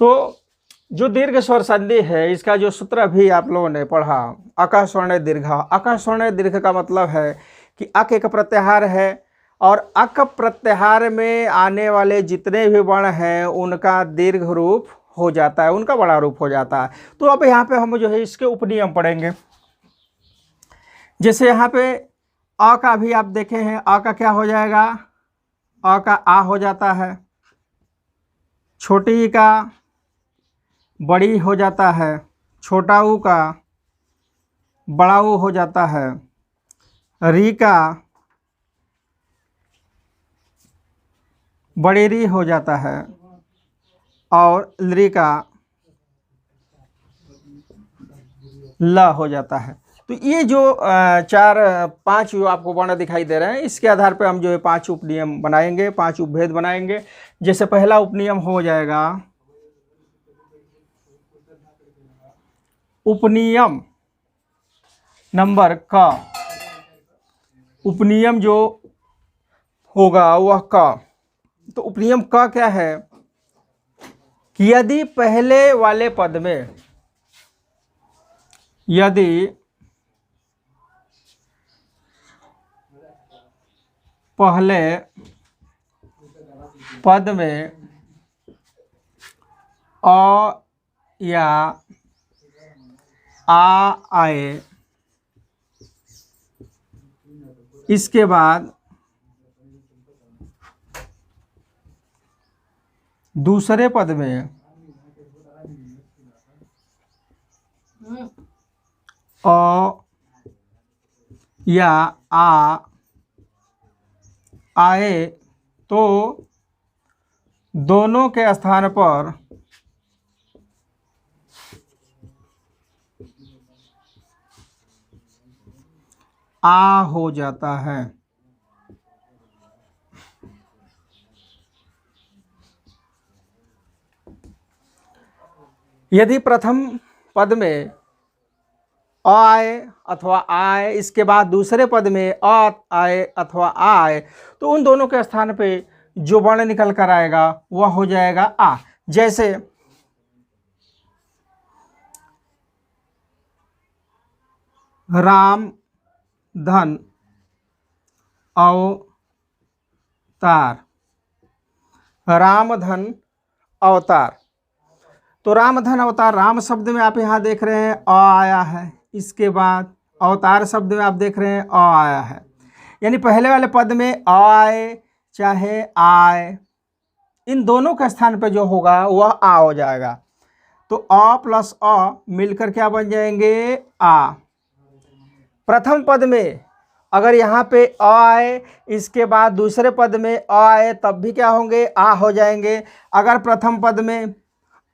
तो जो दीर्घ स्वर संधि है इसका जो सूत्र भी आप लोगों ने पढ़ा, अक स्वर्ण दीर्घ। अक स्वर्ण दीर्घ का मतलब है कि अक एक प्रत्याहार है और अक प्रत्याहार में आने वाले जितने भी वर्ण हैं उनका दीर्घ रूप हो जाता है, उनका बड़ा रूप हो जाता है। तो अब यहाँ पे हम जो है इसके उपनियम पढ़ेंगे। जैसे यहाँ पे अ का भी आप देखे हैं, अ का क्या हो जाएगा, अ का आ हो जाता है, छोटी ई का बड़ी हो जाता है, छोटा ऊ का बड़ा ऊ हो जाता है, री का बड़ी री हो जाता है और ली का ल हो जाता है। तो ये जो चार पांच जो आपको वर्ण दिखाई दे रहे हैं इसके आधार पर हम जो है पांच उपनियम बनाएंगे, पांच उपभेद बनाएंगे। जैसे पहला उपनियम हो जाएगा उपनियम नंबर क। उपनियम जो होगा वह क। तो उपनियम क क्या है कि यदि पहले वाले पद में, यदि पहले पद में अ या आ आए, इसके बाद दूसरे पद में अ या आ आए तो दोनों के स्थान पर आ हो जाता है। यदि प्रथम पद में अ आए अथवा आ आए, इसके बाद दूसरे पद में अ आए अथवा आ आए, तो उन दोनों के स्थान पे जो वर्ण निकल कर आएगा वह हो जाएगा आ। जैसे राम धन अवतार, राम धन अवतार। तो राम धन अवतार, राम शब्द में आप यहाँ देख रहे हैं अ आया है, इसके बाद अवतार शब्द में आप देख रहे हैं अ आया है। यानी पहले वाले पद में अ आए चाहे आए, इन दोनों के स्थान पे जो होगा वह आ हो जाएगा। तो अ प्लस अ मिलकर क्या बन जाएंगे, आ। प्रथम पद में अगर यहाँ पे अ आए, इसके बाद दूसरे पद में अ आए, तब भी क्या होंगे, आ हो जाएंगे। अगर प्रथम पद में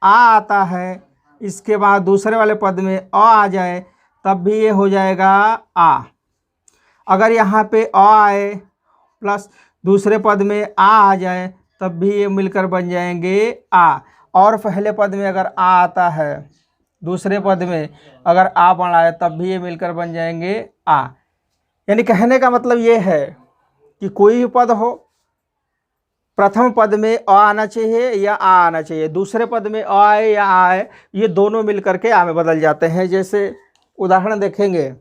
आ आता है, इसके बाद दूसरे वाले पद में आ जाए, तब भी ये हो जाएगा आ। अगर यहाँ पे अ आए प्लस दूसरे पद में आ जाए, तब भी ये मिलकर बन जाएंगे आ। और पहले पद में अगर आ आता है, दूसरे पद में अगर आ बन आए, तब भी ये मिलकर बन जाएंगे आ। यानी कहने का मतलब ये है कि कोई भी पद हो, प्रथम पद में अ आना चाहिए या आ आना चाहिए, दूसरे पद में अ आए या आ आए, ये दोनों मिलकर के आ में बदल जाते हैं। जैसे उदाहरण देखेंगे,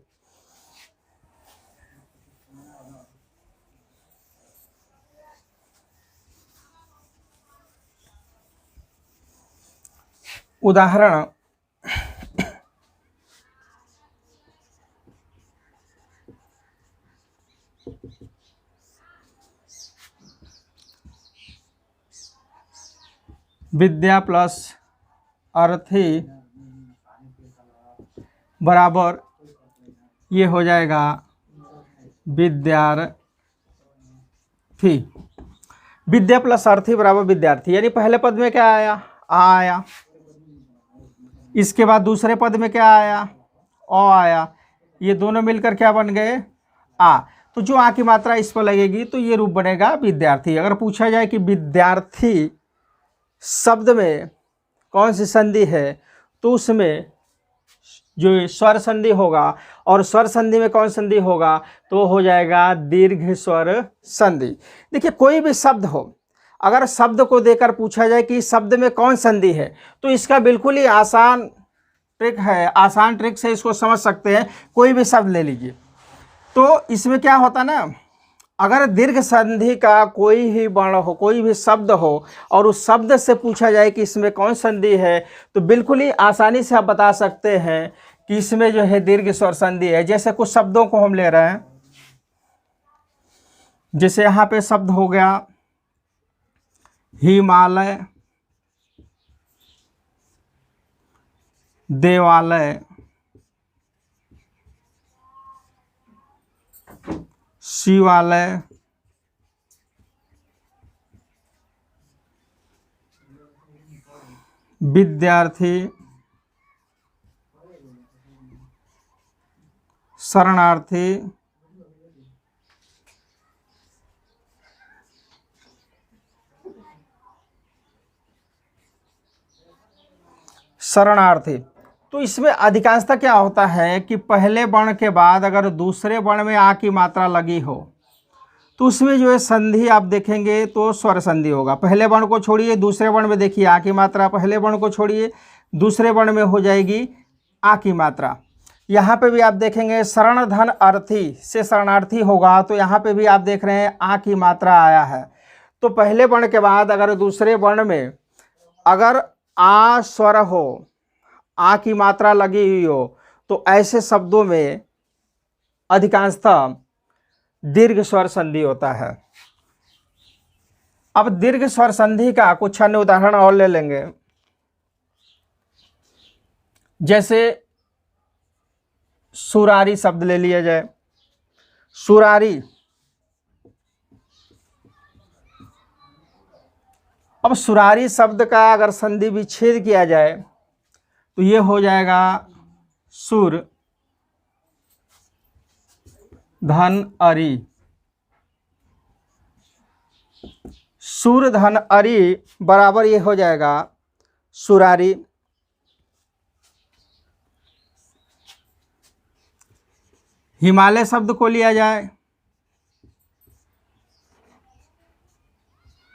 उदाहरण विद्या प्लस अर्थी बराबर ये हो जाएगा विद्यार्थी। विद्या प्लस अर्थी बराबर विद्यार्थी। यानी पहले पद में क्या आया, आ आया, इसके बाद दूसरे पद में क्या आया, अ आया, ये दोनों मिलकर क्या बन गए, आ। तो जो आ की मात्रा इस पर लगेगी तो ये रूप बनेगा विद्यार्थी। अगर पूछा जाए कि विद्यार्थी शब्द में कौन सी संधि है, तो उसमें जो स्वर संधि होगा, और स्वर संधि में कौन संधि होगा, तो हो जाएगा दीर्घ स्वर संधि। देखिए कोई भी शब्द हो, अगर शब्द को देकर पूछा जाए कि इस शब्द में कौन संधि है, तो इसका बिल्कुल ही आसान ट्रिक है, आसान ट्रिक से इसको समझ सकते हैं। कोई भी शब्द ले लीजिए, तो इसमें क्या होता ना, अगर दीर्घ संधि का कोई ही वर्ण हो, कोई भी शब्द हो और उस शब्द से पूछा जाए कि इसमें कौन संधि है, तो बिल्कुल ही आसानी से आप बता सकते हैं कि इसमें जो है दीर्घ स्वर संधि है। जैसे कुछ शब्दों को हम ले रहे हैं, जैसे यहाँ पे शब्द हो गया हिमालय, देवालय, शिवालय, विद्यार्थी, शरणार्थी, शरणार्थी। तो इसमें अधिकांशतः क्या होता है कि पहले वर्ण के बाद अगर दूसरे वर्ण में आ की मात्रा लगी हो, तो उसमें जो है संधि आप देखेंगे तो स्वर संधि होगा। पहले वर्ण को छोड़िए, दूसरे वर्ण में देखिए आ की मात्रा, पहले वर्ण को छोड़िए, दूसरे वर्ण में हो जाएगी आ की मात्रा। यहाँ पे भी आप देखेंगे शरण धन अर्थी से शरणार्थी होगा, तो यहाँ पे भी आप देख रहे हैं आ की मात्रा आया है। तो पहले वर्ण के बाद अगर दूसरे वर्ण में अगर आ स्वर हो, आ की मात्रा लगी हुई हो, तो ऐसे शब्दों में अधिकांशतः दीर्घ स्वर संधि होता है। अब दीर्घ स्वर संधि का कुछ अन्य उदाहरण और ले लेंगे। जैसे सुरारी शब्द ले लिया जाए, सुरारी। अब सुरारी शब्द का अगर संधि विच्छेद किया जाए तो ये हो जाएगा सुर धन अरी। सुर धन अरी बराबर ये हो जाएगा सुरारी। हिमालय शब्द को लिया जाए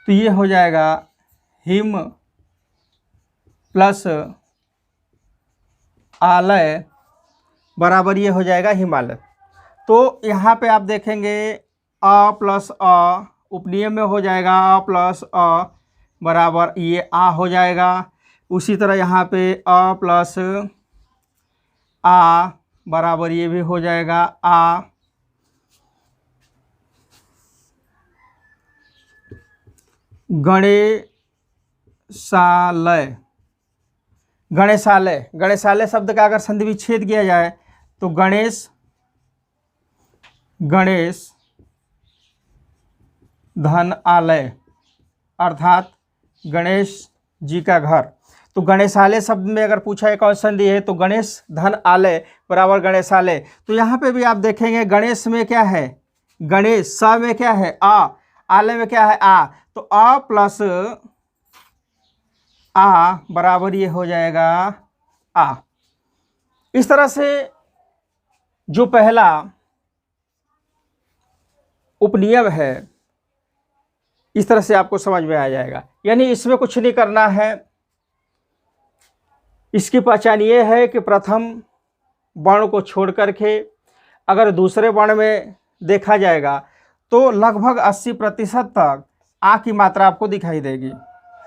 तो ये हो जाएगा हिम प्लस आलय बराबर ये हो जाएगा हिमालय। तो यहाँ पे आप देखेंगे अ प्लस अ उपनियम में हो जाएगा अ प्लस अ बराबर ये आ हो जाएगा। उसी तरह यहाँ पे अ प्लस आ बराबर ये भी हो जाएगा आ। गणेशालय, गणेशालय, गणेशालय शब्द का अगर संधि विच्छेद किया जाए तो गणेश, गणेश धन आलय अर्थात गणेश जी का घर। तो गणेशालय शब्द में अगर पूछा है कौन संधि है तो गणेश धन आलय बराबर गणेशालय। तो यहाँ पे भी आप देखेंगे गणेश में क्या है, गणेश, स में क्या है आ, आलय में क्या है आ। तो आ प्लस आ बराबर ये हो जाएगा आ। इस तरह से जो पहला उपनियम है इस तरह से आपको समझ में आ जाएगा। यानी इसमें कुछ नहीं करना है। इसकी पहचान ये है कि प्रथम वर्ण को छोड़ करके अगर दूसरे वर्ण में देखा जाएगा तो लगभग 80% तक आ की मात्रा आपको दिखाई देगी।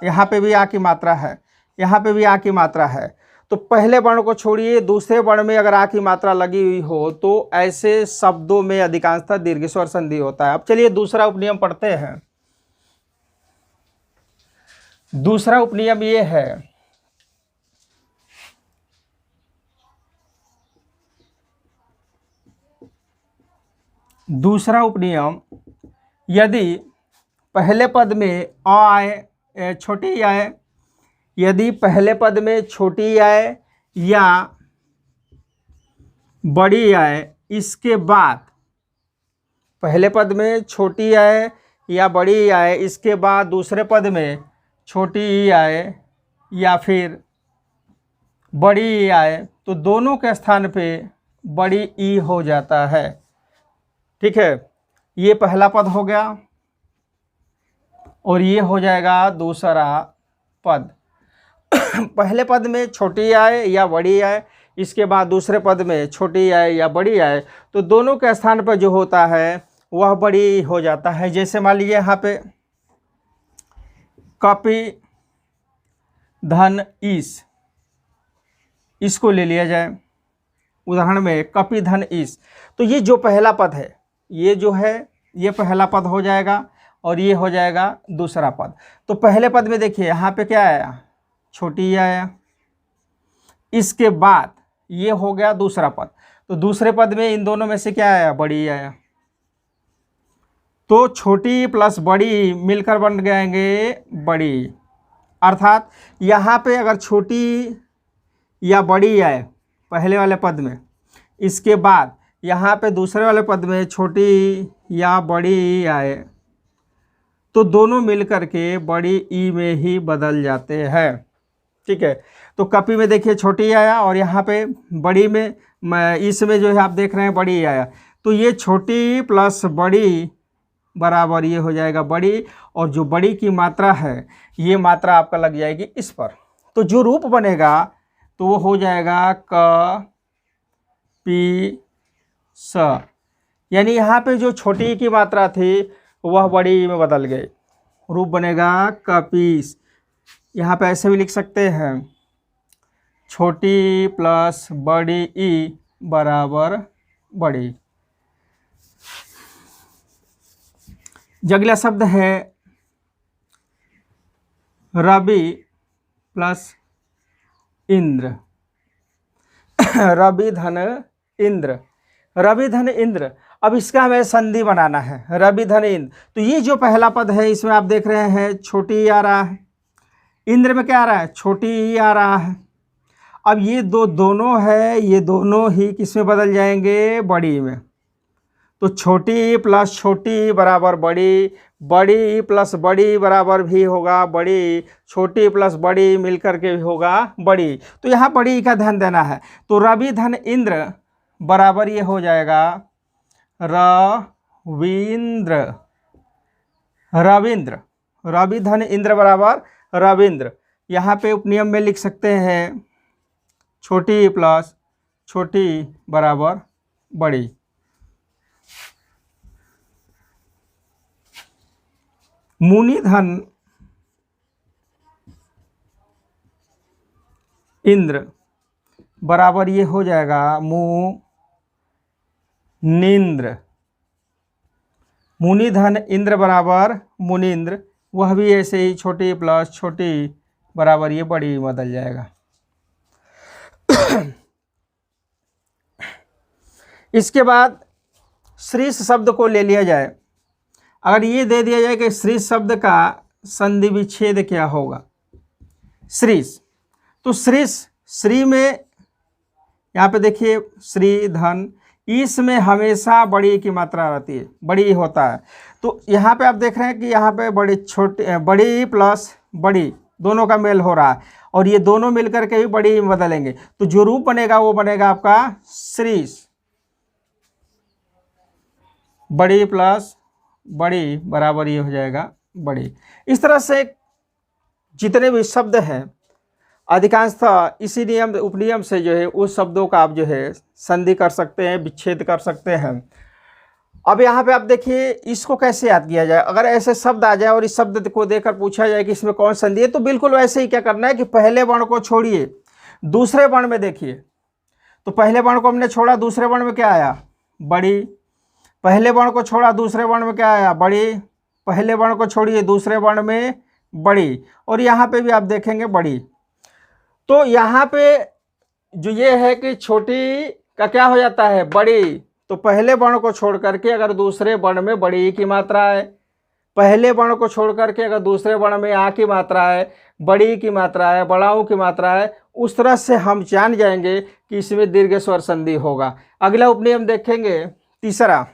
यहाँ पे भी आ की मात्रा है, यहाँ पे भी आ की मात्रा है। तो पहले वर्ण को छोड़िए, दूसरे वर्ण में अगर आ की मात्रा लगी हुई हो तो ऐसे शब्दों में अधिकांशतः दीर्घ स्वर संधि होता है। अब चलिए दूसरा उपनियम पढ़ते हैं। दूसरा उपनियम ये है, दूसरा उपनियम यदि पहले पद में अ आए, छोटी आए, यदि पहले पद में छोटी आए या बड़ी आए, इसके बाद पहले पद में छोटी आए या बड़ी आए, इसके बाद दूसरे पद में छोटी ई आए या फिर बड़ी ई आए, तो दोनों के स्थान पे बड़ी ई हो जाता है। ठीक है, ये पहला पद हो गया। और ये हो जाएगा दूसरा पद। पहले पद में छोटी आए या बड़ी आए, इसके बाद दूसरे पद में छोटी आए या बड़ी आए, तो दोनों के स्थान पर जो होता है वह बड़ी हो जाता है। जैसे मान लीजिए यहाँ पे कपि धन ईश, इसको ले लिया जाए उदाहरण में, कपि धन ईश। तो ये जो पहला पद है, ये जो है ये पहला पद हो जाएगा और ये हो जाएगा दूसरा पद। तो पहले पद में देखिए यहाँ पे क्या आया, छोटी आया, इसके बाद ये हो गया दूसरा पद। तो दूसरे पद में इन दोनों में से क्या आया, बड़ी आया। तो छोटी प्लस बड़ी मिलकर बन जाएंगे बड़ी। अर्थात यहाँ पे अगर छोटी या बड़ी आए पहले वाले पद में, इसके बाद यहाँ पे दूसरे वाले पद में छोटी या बड़ी आए, तो दोनों मिलकर के बड़ी ई में ही बदल जाते हैं। ठीक है, तो कपि में देखिए छोटी आया और यहाँ पे बड़ी में, इसमें जो है आप देख रहे हैं बड़ी आया। तो ये छोटी प्लस बड़ी बराबर ये हो जाएगा बड़ी, और जो बड़ी की मात्रा है ये मात्रा आपका लग जाएगी इस पर। तो जो रूप बनेगा तो वो हो जाएगा क पी स, यानी यहाँ पे जो छोटी की मात्रा थी वह बड़ी में बदल गई। रूप बनेगा कपीस। यहाँ पे ऐसे भी लिख सकते हैं, छोटी प्लस बड़ी ई बराबर बड़ी। अगला शब्द है रवि प्लस इंद्र। रवि धन इंद्र, रवि धन इंद्र। अब इसका हमें संधि बनाना है, रवि धन इंद्र। तो ये जो पहला पद है इसमें आप देख रहे हैं छोटी आ रहा है, इंद्र में क्या आ रहा है, छोटी ही आ रहा है। अब ये दोनों है, ये दोनों ही किस में बदल जाएंगे, बड़ी में। तो छोटी प्लस छोटी बराबर बड़ी, बड़ी प्लस बड़ी बराबर भी होगा बड़ी, छोटी प्लस बड़ी मिलकर के भी होगा बड़ी। तो यहाँ बड़ी का ध्यान देना है। तो रवि धन इंद्र बराबर ये हो जाएगा रविंद्र। रविंद्र, रवि धन इंद्र बराबर रविंद्र। यहाँ पे उपनियम में लिख सकते हैं छोटी प्लस छोटी बराबर बड़ी। मुनि धन इंद्र बराबर ये हो जाएगा मुनिंद्र। मुनि धन इंद्र बराबर मुनिंद्र, वह भी ऐसे ही छोटी प्लस छोटी बराबर ये बड़ी बदल जाएगा। इसके बाद श्रीष शब्द को ले लिया जाए। अगर ये दे दिया जाए कि श्रीष शब्द का संधि विच्छेद क्या होगा, श्रीष। तो श्रीष, श्री में यहाँ पे देखिए श्री धन, इसमें हमेशा बड़ी की मात्रा रहती है, बड़ी होता है। तो यहाँ पे आप देख रहे हैं कि यहाँ पे बड़ी छोटी, बड़ी प्लस बड़ी दोनों का मेल हो रहा है, और ये दोनों मिलकर के भी बड़ी में बदलेंगे। तो जो रूप बनेगा वो बनेगा आपका श्रीष, बड़ी प्लस बड़ी बराबर ये हो जाएगा बड़ी। इस तरह से जितने भी शब्द हैं अधिकांशतः इसी नियम उपनियम से जो है उस शब्दों का आप जो है संधि कर सकते हैं, विच्छेद कर सकते हैं। अब यहाँ पे आप देखिए इसको कैसे याद किया जाए। अगर ऐसे शब्द आ जाए और इस शब्द को देखकर पूछा जाए कि इसमें कौन संधि है, तो बिल्कुल वैसे ही क्या करना है कि पहले वर्ण को छोड़िए, दूसरे वर्ण में देखिए। तो पहले वर्ण को हमने छोड़ा, दूसरे वर्ण में क्या आया, बड़ी। पहले वर्ण को छोड़ा, दूसरे वर्ण में क्या आया, बड़ी। पहले वर्ण को छोड़िए, दूसरे वर्ण में बड़ी, और यहाँ पे भी आप देखेंगे बड़ी। तो यहाँ पे जो ये है कि छोटी का क्या हो जाता है, बड़ी। तो पहले वर्ण को छोड़ करके अगर दूसरे वर्ण में बड़ी की मात्रा है, पहले वर्ण को छोड़ करके अगर दूसरे वर्ण में आ की मात्रा है, बड़ी की मात्रा है, बड़ाऊ की मात्रा है, उस तरह से हम जान जाएंगे कि इसमें दीर्घ स्वर संधि होगा। अगला उपनियम देखेंगे तीसरा,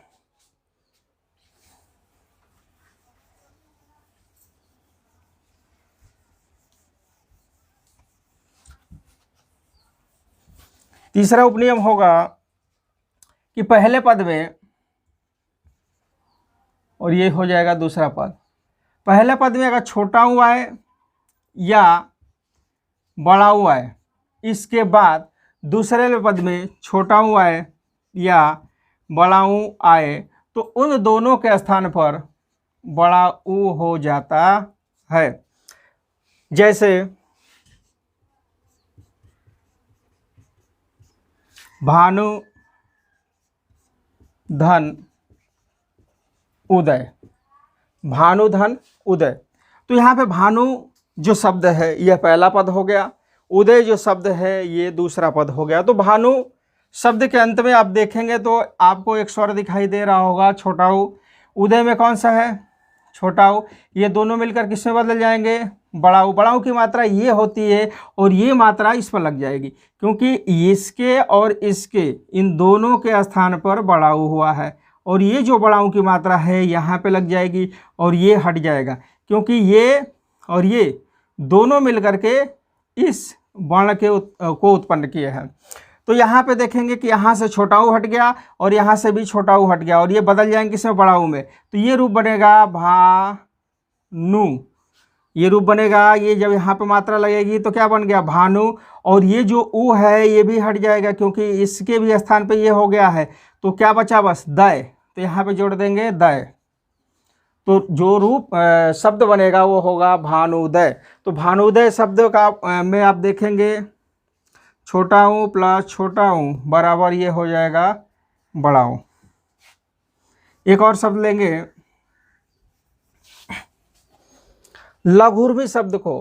तीसरा उपनियम होगा कि पहले पद में, और ये हो जाएगा दूसरा पद, पहले पद में अगर छोटा ऊ आए या बड़ा ऊ आए, इसके बाद दूसरे पद में छोटा ऊ आए या बड़ा ऊ आए, तो उन दोनों के स्थान पर बड़ा ऊ हो जाता है। जैसे भानु धन उदय, भानु धन उदय। तो यहाँ पे भानु जो शब्द है यह पहला पद हो गया, उदय जो शब्द है ये दूसरा पद हो गया। तो भानु शब्द के अंत में आप देखेंगे तो आपको एक स्वर दिखाई दे रहा होगा छोटा ऊ। उदय में कौन सा है? छोटा ऊ। ये दोनों मिलकर किस में बदल जाएंगे? बड़ा ऊ। बड़ा ऊ की मात्रा ये होती है और ये मात्रा इस पर लग जाएगी, क्योंकि इसके और इसके इन दोनों के स्थान पर बड़ा ऊ हुआ है, और ये जो बड़ा ऊ की मात्रा है यहाँ पे लग जाएगी और ये हट जाएगा, क्योंकि ये और ये दोनों मिलकर के इस वर्ण के को उत्पन्न किए हैं। तो यहाँ पे देखेंगे कि यहाँ से छोटा ऊ हट गया और यहाँ से भी छोटा ऊ हट गया, और ये बदल जाएंगे किसमें? बड़ा ऊ में। तो ये रूप बनेगा भानु, ये रूप बनेगा। ये जब यहाँ पे मात्रा लगेगी तो क्या बन गया? भानु। और ये जो ऊ है ये भी हट जाएगा, क्योंकि इसके भी स्थान पे ये हो गया है। तो क्या बचा? बस दय। तो यहाँ पे जोड़ देंगे दय। तो जो रूप शब्द बनेगा वो होगा भानुदय। तो भानुदय शब्द का में आप देखेंगे छोटा ऊ प्लस छोटा ऊ बराबर ये हो जाएगा बड़ा ऊ। एक और शब्द लेंगे, लघुर्मी शब्द को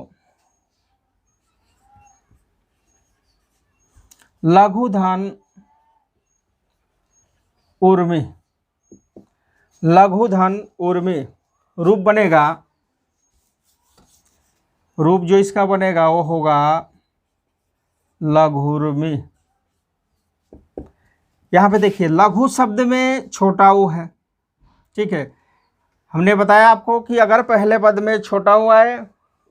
लघु धन उर्मी, लघु धन उर्मी रूप बनेगा। रूप जो इसका बनेगा वो होगा लघुर्मी। यहाँ पे देखिए लघु शब्द में छोटा ऊ है, ठीक है। हमने बताया आपको कि अगर पहले पद में छोटा ऊ आए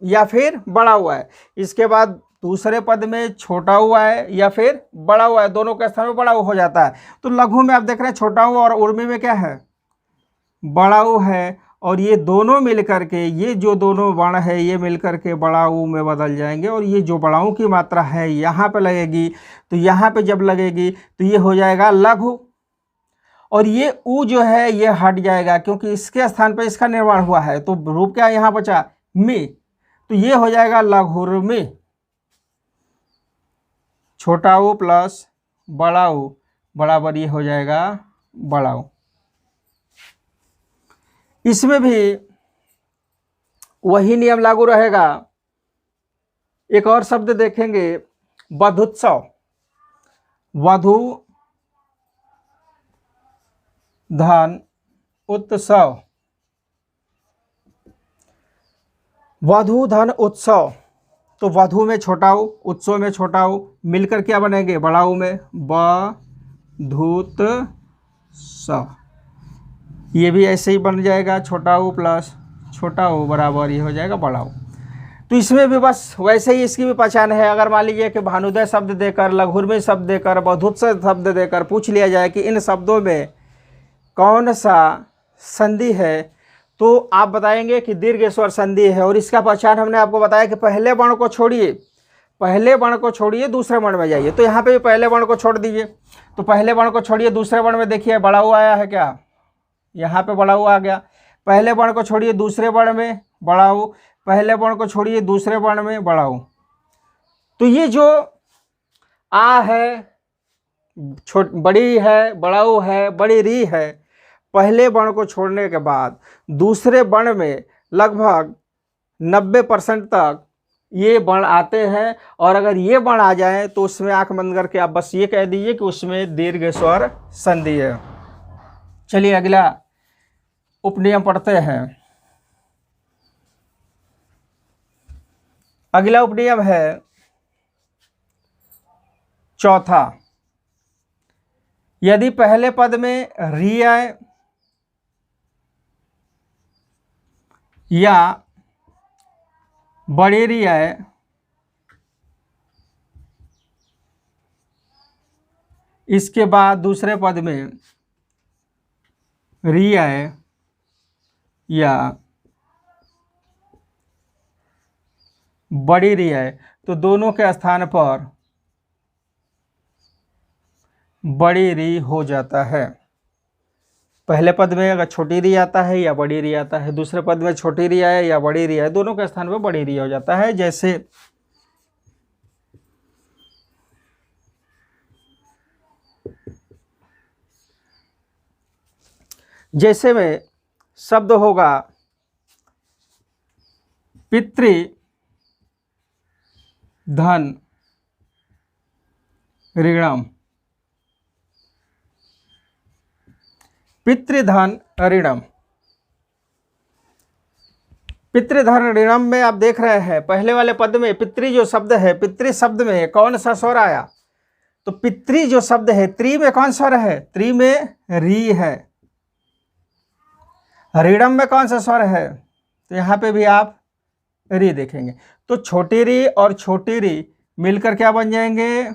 या फिर बड़ा ऊ आए, इसके बाद दूसरे पद में छोटा ऊ आए या फिर बड़ा ऊ आए, दोनों के स्थान में बड़ा ऊ हो जाता है। तो लघु में आप देख रहे हैं छोटा ऊ, और उर्मी में क्या है? बड़ा ऊ है, और ये दोनों मिलकर के, ये जो दोनों वर्ण है ये मिलकर के बड़ा ऊ में बदल जाएंगे, और ये जो बड़ा ऊ की मात्रा है यहाँ पे लगेगी। तो यहाँ पे जब लगेगी तो ये हो जाएगा लघु, और ये ऊ जो है ये हट जाएगा, क्योंकि इसके स्थान पे इसका निर्माण हुआ है। तो रूप क्या यहाँ बचा? मी। तो ये हो जाएगा लघुर्मी। छोटा ऊ प्लस बड़ा ऊ बराबर ये हो जाएगा बड़ा ऊ। इसमें भी वही नियम लागू रहेगा। एक और शब्द देखेंगे वधुत्सव, वधु धन उत्सव, वधु धन उत्सव। तो वधु में छोटा ऊ, उत्सव में छोटा ऊ, मिलकर क्या बनेंगे? बड़ा ऊ में वधुत्सव। ये भी ऐसे ही बन जाएगा, छोटा ऊ प्लस छोटा ऊ बराबर ये हो जाएगा बड़ा ऊ। तो इसमें भी बस वैसे ही इसकी भी पहचान है। अगर मान लीजिए कि भानुदय शब्द देकर, लघुर्मी शब्द देकर, वधुत्सव शब्द देकर पूछ लिया जाए कि इन शब्दों में कौन सा संधि है, तो आप बताएंगे कि दीर्घ स्वर संधि है। और इसका पहचान हमने आपको बताया कि पहले वर्ण को छोड़िए, पहले वर्ण को छोड़िए दूसरे वर्ण में जाइए। तो यहाँ पे भी पहले वर्ण को छोड़ दीजिए, तो पहले वर्ण को छोड़िए दूसरे वर्ण में देखिए बड़ा ऊ आया है क्या? यहाँ पे बड़ा ऊ आ गया। पहले वर्ण को छोड़िए दूसरे वर्ण में बड़ा ऊ, पहले वर्ण को छोड़िए दूसरे वर्ण में बड़ा ऊ। तो ये जो आ है, बड़ी है, बड़ा ऊ है, बड़ी री है, पहले वर्ण को छोड़ने के बाद दूसरे वर्ण में लगभग 90% तक ये वर्ण आते हैं। और अगर ये वर्ण आ जाए तो उसमें आंख बंद करके आप बस ये कह दीजिए कि उसमें दीर्घ स्वर संधि है। चलिए अगला उपनियम पढ़ते हैं। अगला उपनियम है चौथा। यदि पहले पद में री आए या बड़ी री आए, इसके बाद दूसरे पद में री आए या बड़ी री है, तो दोनों के स्थान पर बड़ी री हो जाता है। पहले पद में अगर छोटी री आता है या बड़ी री आता है, दूसरे पद में छोटी री आए या बड़ी री आए, दोनों के स्थान पर बड़ी री हो जाता है। जैसे में शब्द होगा पितृ धन ऋणम, पितृधन ऋणम। पितृधन ऋणम में आप देख रहे हैं पहले वाले पद में पितृ जो शब्द है, पितृ शब्द में कौन सा स्वर आया? तो पितृ जो शब्द है त्रि में कौन स्वर है? त्रि में री है। ऋणम में कौन सा स्वर है? तो यहाँ पे भी आप री देखेंगे। तो छोटी री और छोटी री मिलकर क्या बन जाएंगे?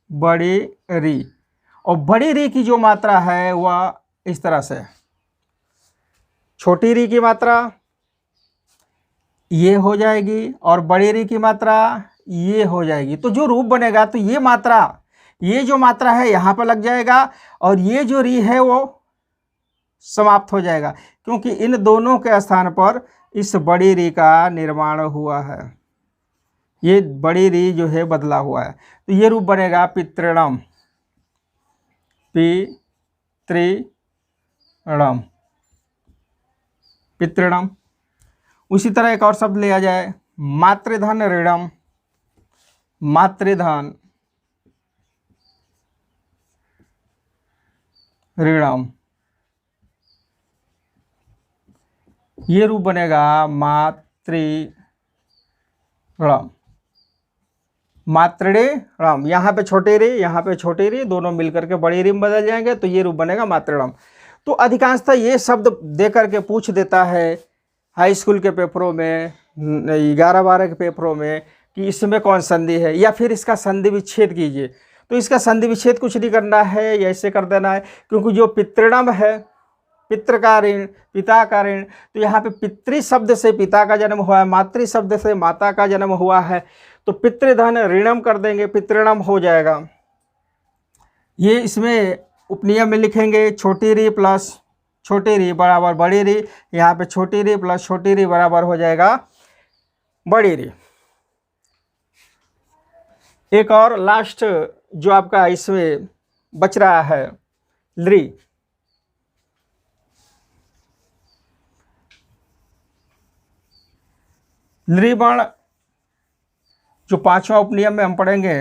बड़ी री। और बड़ी री की जो मात्रा है वह इस तरह से, छोटी री की मात्रा ये हो जाएगी और बड़ी री की मात्रा ये हो जाएगी। तो जो रूप बनेगा तो ये मात्रा, ये जो मात्रा है यहाँ पर लग जाएगा और ये जो री है वो समाप्त हो जाएगा, क्योंकि इन दोनों के स्थान पर इस बड़ी री का निर्माण हुआ है। ये बड़ी री जो है बदला हुआ है, तो ये रूप बनेगा पितृणम, पितृणम, पितृणम। उसी तरह एक और शब्द लिया जाए मातृधन ऋणम, मातृधन ऋणम, ये रूप बनेगा मातृणम, मातृणम। यहाँ पे छोटी री, यहाँ पे छोटी री, दोनों मिलकर के बड़ी री में बदल जाएंगे, तो ये रूप बनेगा मातृणम। तो अधिकांशतः ये शब्द दे करके पूछ देता है हाई स्कूल के पेपरों में, 11-12 के पेपरों में, कि इसमें कौन संधि है या फिर इसका संधि विच्छेद कीजिए। तो इसका संधि विच्छेद कुछ नहीं करना है, या ऐसे कर देना है, क्योंकि जो पितृणम है, पितृ का ऋण, पिता का ऋण, तो यहाँ पे पितृ शब्द से पिता का जन्म हुआ है, मातृ शब्द से माता का जन्म हुआ है, तो पितृधन ऋणम कर देंगे, पितृणम हो जाएगा। ये इसमें उपनियम में लिखेंगे छोटी री प्लस छोटी री बराबर बड़ी री, यहाँ पे छोटी री प्लस छोटी री बराबर हो जाएगा बड़ी री। एक और लास्ट जो आपका इसमें बच रहा है लृ, लृ वर्ण जो 5वां उपनियम में हम पढ़ेंगे,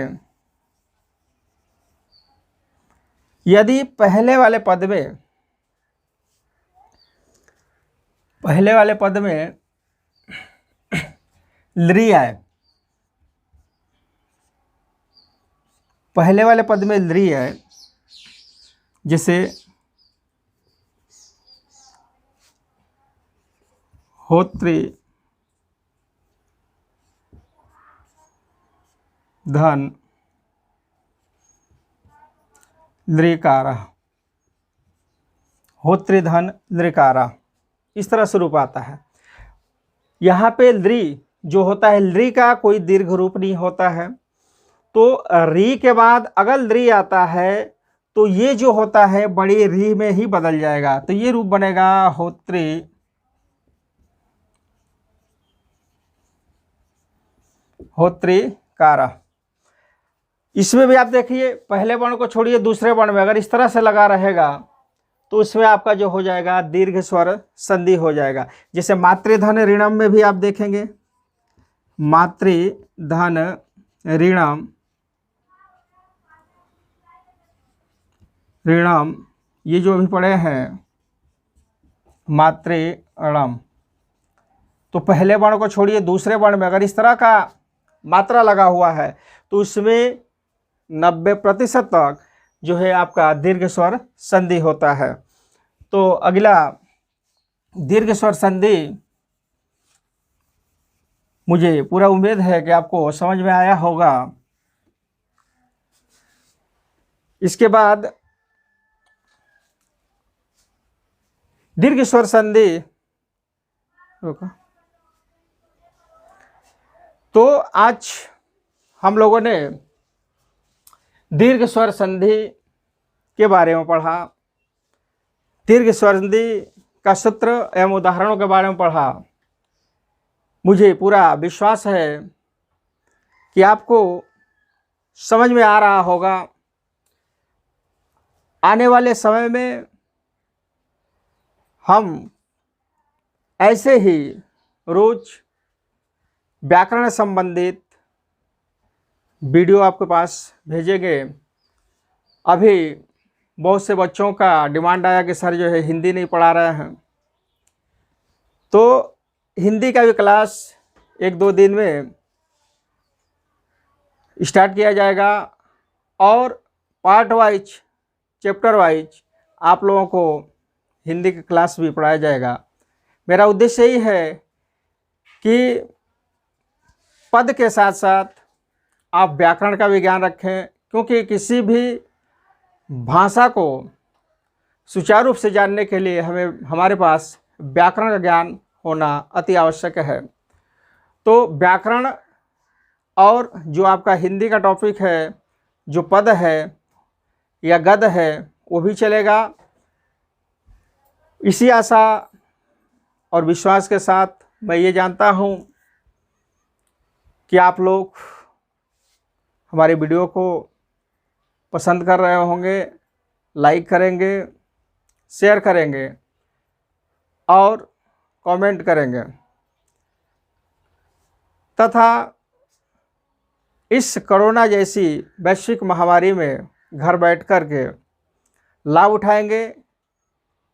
यदि पहले वाले पद में लृ आए, पहले वाले पद में लृ आए, जैसे होत्री धन लृकारा, होत्रिधन लृकारा, इस तरह से रूप आता है। यहाँ पे लृ जो होता है, लृ का कोई दीर्घ रूप नहीं होता है, तो री के बाद अगर लृ आता है तो ये जो होता है बड़ी री में ही बदल जाएगा, तो ये रूप बनेगा होत्री होत्रिकारा। इसमें भी आप देखिए पहले वर्ण को छोड़िए, दूसरे वर्ण में अगर इस तरह से लगा रहेगा तो उसमें आपका जो हो जाएगा दीर्घ स्वर संधि हो जाएगा। जैसे मातृधन ऋणम में भी आप देखेंगे, मातृधन ऋणम, ऋणम, ये जो अभी पढ़े हैं मातृणम, तो पहले वर्ण को छोड़िए, दूसरे वर्ण में अगर इस तरह का मात्रा लगा हुआ है तो उसमें 90% तक जो है आपका दीर्घ स्वर संधि होता है। तो अगला दीर्घ स्वर संधि, मुझे पूरा उम्मीद है कि आपको समझ में आया होगा। इसके बाद दीर्घ स्वर संधि, तो आज हम लोगों ने दीर्घ स्वर संधि के बारे में पढ़ा, दीर्घ स्वर संधि का सूत्र एवं उदाहरणों के बारे में पढ़ा। मुझे पूरा विश्वास है कि आपको समझ में आ रहा होगा। आने वाले समय में हम ऐसे ही रोज व्याकरण संबंधित वीडियो आपके पास भेजेंगे। अभी बहुत से बच्चों का डिमांड आया कि सर जो है हिंदी नहीं पढ़ा रहे हैं, तो हिंदी का भी क्लास 1-2 दिन में स्टार्ट किया जाएगा और पार्ट वाइज, चैप्टर वाइज आप लोगों को हिंदी की क्लास भी पढ़ाया जाएगा। मेरा उद्देश्य यही है कि पद के साथ साथ आप व्याकरण का भी ज्ञान रखें, क्योंकि किसी भी भाषा को सुचारू रूप से जानने के लिए हमारे पास व्याकरण का ज्ञान होना अति आवश्यक है। तो व्याकरण और जो आपका हिंदी का टॉपिक है, जो पद है या गद है, वो भी चलेगा। इसी आशा और विश्वास के साथ मैं ये जानता हूँ कि आप लोग हमारे वीडियो को पसंद कर रहे होंगे, लाइक करेंगे, शेयर करेंगे और कमेंट करेंगे, तथा इस कोरोना जैसी वैश्विक महामारी में घर बैठ कर के लाभ उठाएंगे।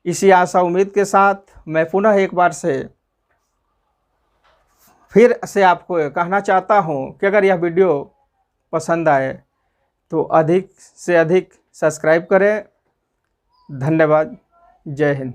इसी आशा उम्मीद के साथ मैं पुनः एक बार से फिर से आपको कहना चाहता हूँ कि अगर यह वीडियो पसंद आए तो अधिक से अधिक सब्सक्राइब करें। धन्यवाद। जय हिंद।